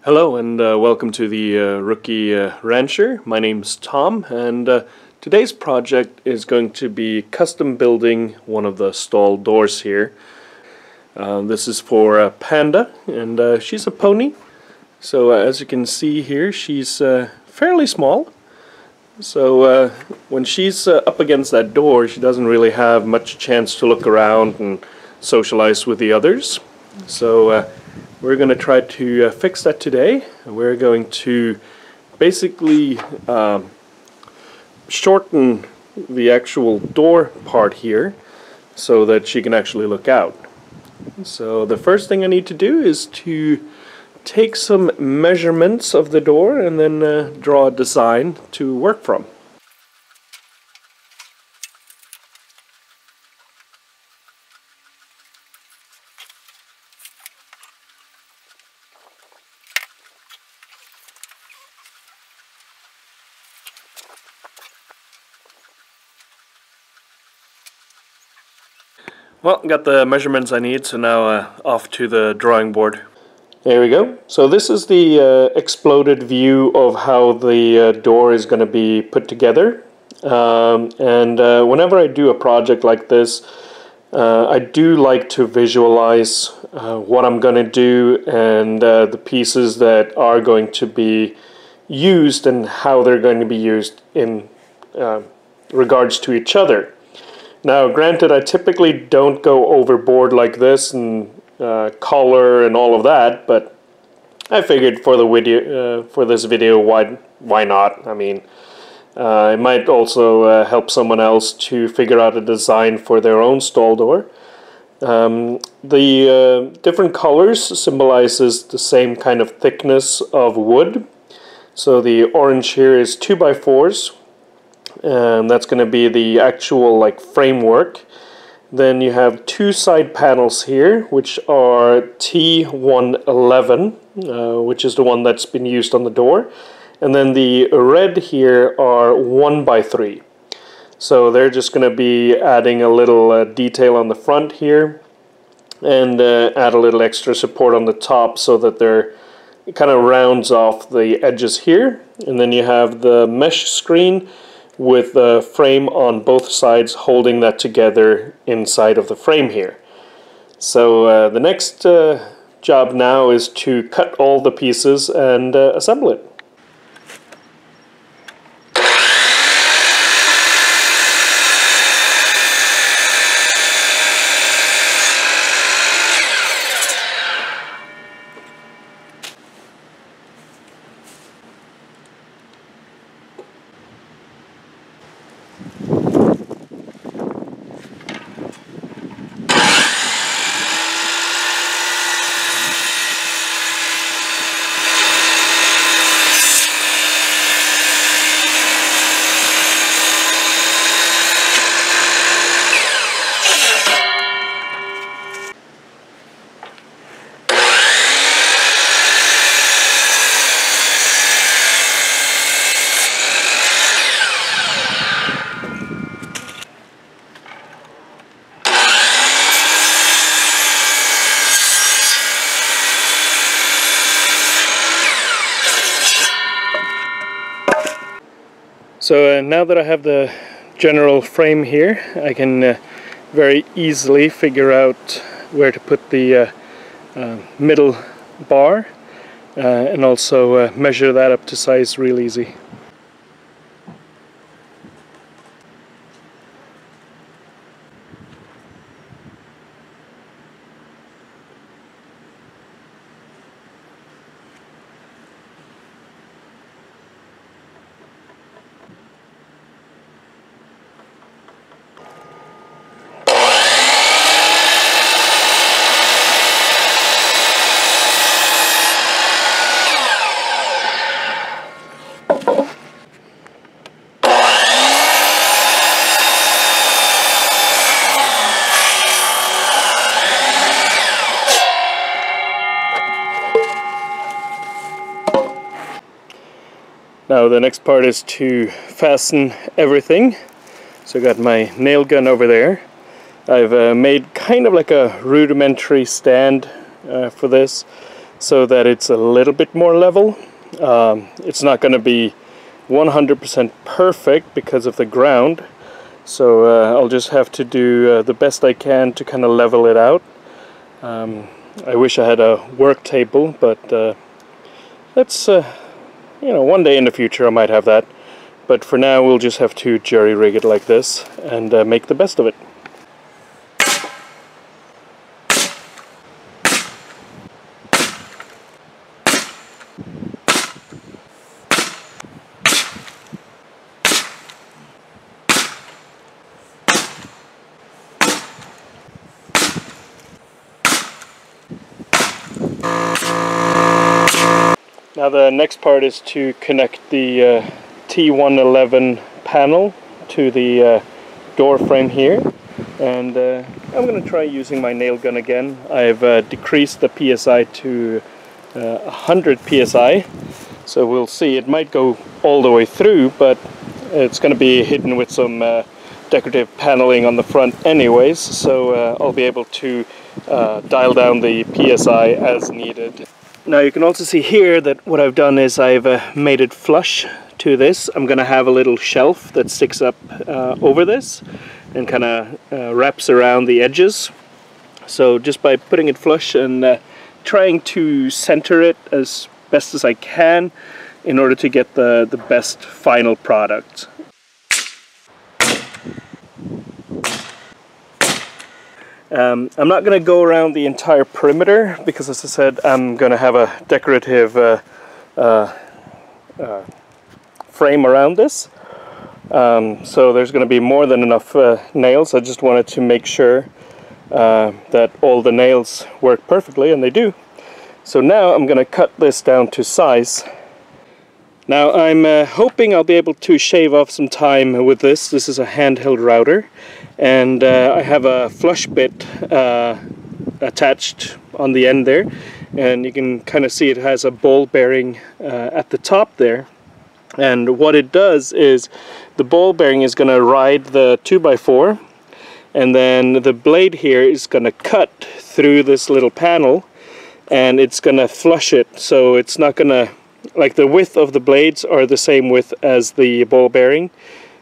Hello and welcome to the Rookie Rancher. My name's Tom, and today's project is going to be custom building one of the stall doors here. This is for Panda, and she's a pony. So as you can see here, she's fairly small. So when she's up against that door, she doesn't really have much chance to look around and socialize with the others. So we're going to try to fix that today. We're going to basically shorten the actual door part here so that she can actually look out. So the first thing I need to do is to take some measurements of the door and then draw a design to work from. Well, got the measurements I need, so now off to the drawing board. There we go. So this is the exploded view of how the door is going to be put together. Whenever I do a project like this, I do like to visualize what I'm going to do and the pieces that are going to be used and how they're going to be used in regards to each other. Now, granted, I typically don't go overboard like this and color and all of that, but I figured for the video, for this video, why not? I mean, it might also help someone else to figure out a design for their own stall door. The different colors symbolizes the same kind of thickness of wood. So the orange here is 2x4s. And that's going to be the actual framework. Then you have two side panels here, which are T111, which is the one that's been used on the door. And then the red here are 1x3. So they're just going to be adding a little detail on the front here and add a little extra support on the top so that it kind of rounds off the edges here. And then you have the mesh screen with the frame on both sides holding that together inside of the frame here. So the next job now is to cut all the pieces and assemble it. So now that I have the general frame here, I can very easily figure out where to put the middle bar and also measure that up to size real easy. Now the next part is to fasten everything. So I got my nail gun over there. I've made kind of like a rudimentary stand for this. so that it's a little bit more level. It's not going to be 100% perfect because of the ground, so I'll just have to do the best I can to kind of level it out. I wish I had a work table, but that's you know, one day in the future I might have that. But for now we'll just have to jury rig it like this and make the best of it. Now the next part is to connect the T111 panel to the door frame here, and I'm going to try using my nail gun again. I've decreased the PSI to 100 PSI, so we'll see. It might go all the way through, but it's going to be hidden with some decorative paneling on the front anyways, so I'll be able to dial down the PSI as needed. Now you can also see here that what I've done is I've made it flush to this. I'm going to have a little shelf that sticks up over this and kind of wraps around the edges. So just by putting it flush and trying to center it as best as I can in order to get the best final product. I'm not going to go around the entire perimeter because, as I said, I'm going to have a decorative frame around this. So there's going to be more than enough nails. I just wanted to make sure that all the nails work perfectly, and they do. So now I'm going to cut this down to size. Now I'm hoping I'll be able to shave off some time with this. This is a handheld router, and I have a flush bit attached on the end there, and you can kind of see it has a ball bearing at the top there. And what it does is the ball bearing is going to ride the 2x4, and then the blade here is going to cut through this little panel, and it's going to flush it, so it's not going to, like, the width of the blades are the same width as the ball bearing,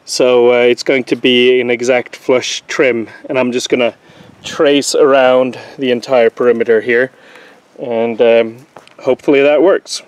so it's going to be an exact flush trim. And I'm just going to trace around the entire perimeter here, and hopefully that works.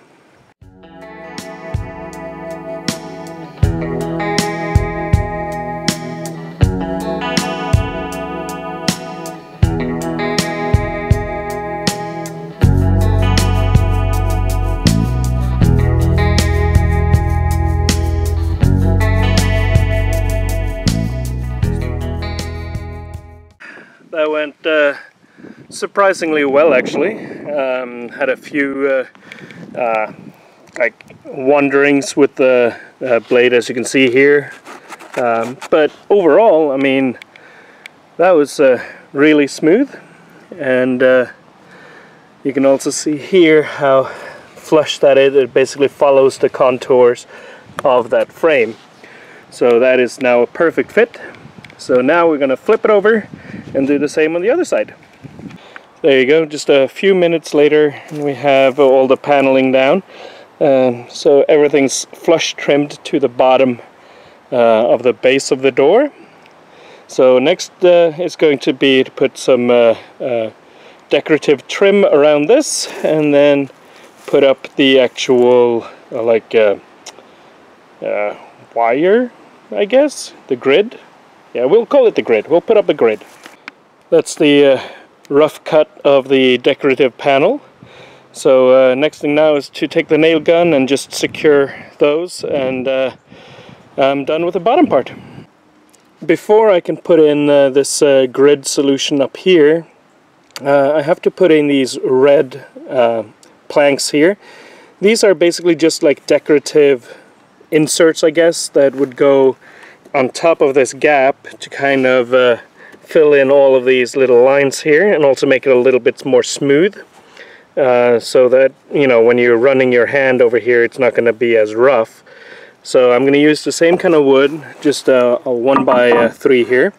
That went surprisingly well, actually. Had a few like wanderings with the blade, as you can see here, but overall, I mean, that was really smooth. And you can also see here how flush that is. It basically follows the contours of that frame, so that is now a perfect fit. So now we're going to flip it over and do the same on the other side. There you go, just a few minutes later, and we have all the paneling down. So everything's flush trimmed to the bottom of the base of the door. So next is going to be to put some decorative trim around this, and then put up the actual wire, I guess, the grid. Yeah, we'll call it the grid. We'll put up a grid. That's the rough cut of the decorative panel. So next thing now is to take the nail gun and just secure those, and I'm done with the bottom part. Before I can put in this grid solution up here, I have to put in these red planks here. These are basically just like decorative inserts, I guess, that would go on top of this gap to kind of fill in all of these little lines here, and also make it a little bit more smooth, so that, you know, when you're running your hand over here, it's not going to be as rough. So I'm going to use the same kind of wood, just a 1x3 here,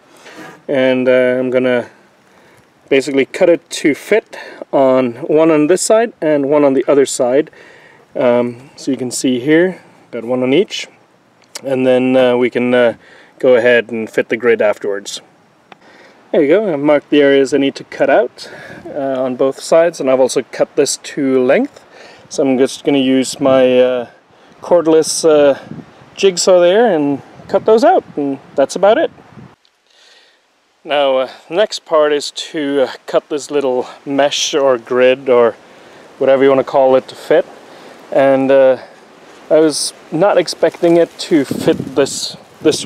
and I'm going to basically cut it to fit one on this side and one on the other side. So you can see here, got one on each, and then we can go ahead and fit the grid afterwards. There you go, I've marked the areas I need to cut out on both sides, and I've also cut this to length. So I'm just going to use my cordless jigsaw there and cut those out, and that's about it. Now the next part is to cut this little mesh or grid or whatever you want to call it to fit, and I was not expecting it to fit this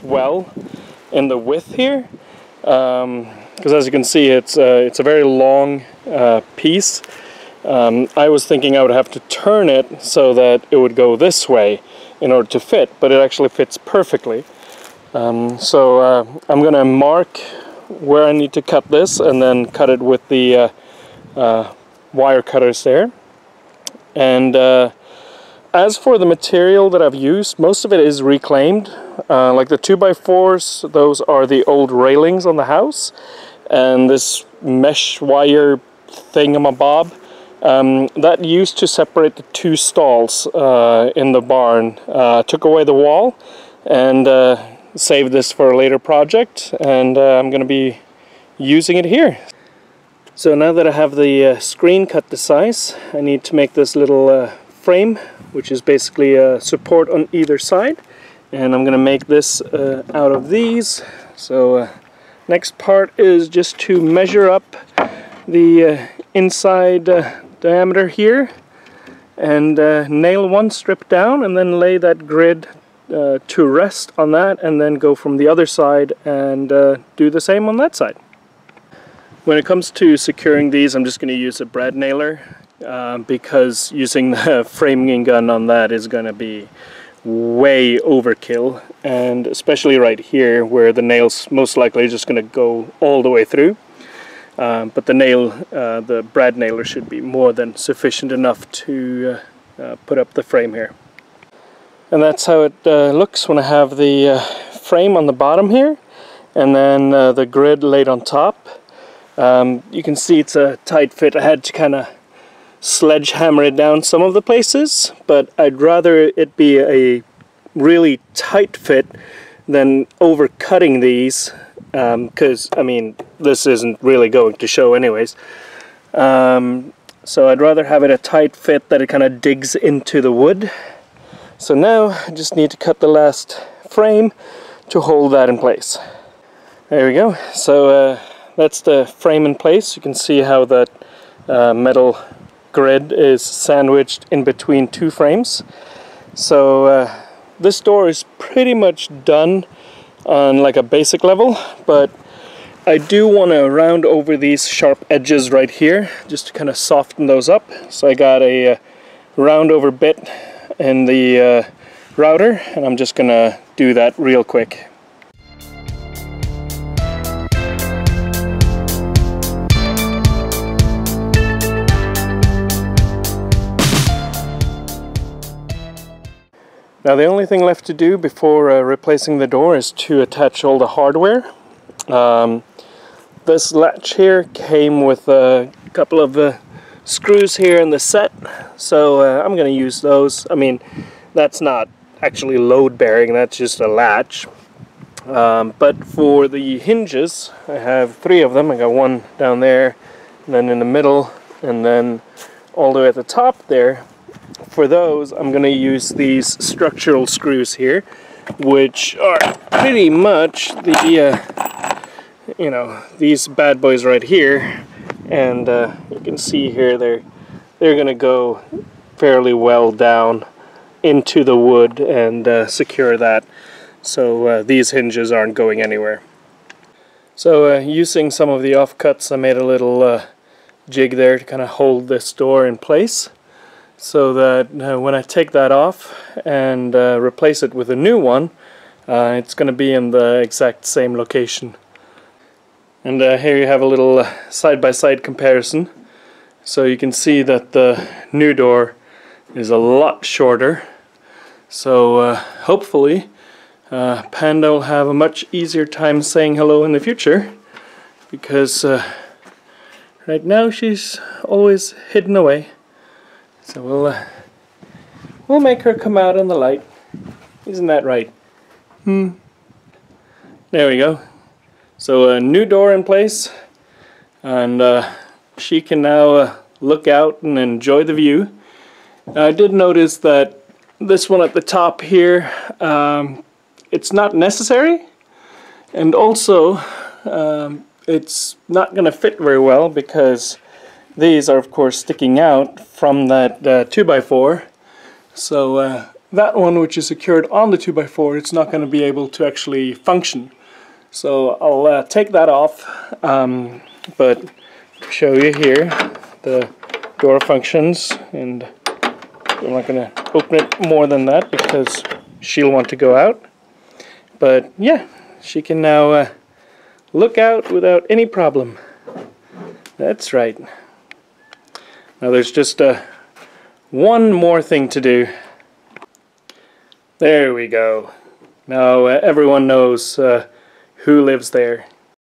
well in the width here, because as you can see it's a very long piece. I was thinking I would have to turn it so that it would go this way in order to fit, but it actually fits perfectly. So I'm going to mark where I need to cut this and then cut it with the wire cutters there. And as for the material that I've used, most of it is reclaimed. Like the 2x4s, those are the old railings on the house, and this mesh wire thingamabob, that used to separate the two stalls in the barn. Took away the wall and saved this for a later project, and I'm going to be using it here. So now that I have the screen cut to size, I need to make this little frame, which is basically a support on either side, and I'm going to make this out of these. So next part is just to measure up the inside diameter here and nail one strip down, and then lay that grid to rest on that, and then go from the other side and do the same on that side. When it comes to securing these, I'm just going to use a brad nailer because using the framing gun on that is going to be way overkill, and especially right here where the nail's most likely just going to go all the way through. But the brad nailer should be more than sufficient enough to put up the frame here. And that's how it looks when I have the frame on the bottom here, and then the grid laid on top. You can see it's a tight fit. I had to kind of sledgehammer it down some of the places, but I'd rather it be a really tight fit than overcutting these, because I mean this isn't really going to show anyways. So I'd rather have it a tight fit that it kind of digs into the wood. So now I just need to cut the last frame to hold that in place. There we go. So that's the frame in place. You can see how that metal grid is sandwiched in between two frames. So this door is pretty much done on like a basic level, but I do want to round over these sharp edges right here just to kind of soften those up. So I got a round over bit in the router, and I'm just gonna do that real quick. Now the only thing left to do before replacing the door is to attach all the hardware. This latch here came with a couple of screws here in the set, so I'm going to use those. I mean, that's not actually load bearing, that's just a latch. But for the hinges, I have 3 of them. I got one down there, and then in the middle, and then all the way at the top there. For those, I'm going to use these structural screws here, which are pretty much the, you know, these bad boys right here. And you can see here they're going to go fairly well down into the wood and secure that, so these hinges aren't going anywhere. So using some of the offcuts, I made a little jig there to kind of hold this door in place, so that when I take that off and replace it with a new one, it's going to be in the exact same location. And here you have a little side-by-side comparison. So you can see that the new door is a lot shorter. So hopefully Panda will have a much easier time saying hello in the future, because Right now she's always hidden away. So we'll make her come out in the light. Isn't that right? There we go. So a new door in place, and she can now look out and enjoy the view. I did notice that this one at the top here, it's not necessary, and also it's not going to fit very well because these are of course sticking out from that 2x4. So that one, which is secured on the 2x4, it's not going to be able to actually function. So I'll take that off, but show you here the door functions, and I'm not going to open it more than that because she'll want to go out. But yeah, she can now look out without any problem. That's right. Now there's just one more thing to do. There we go. Now everyone knows who lives there.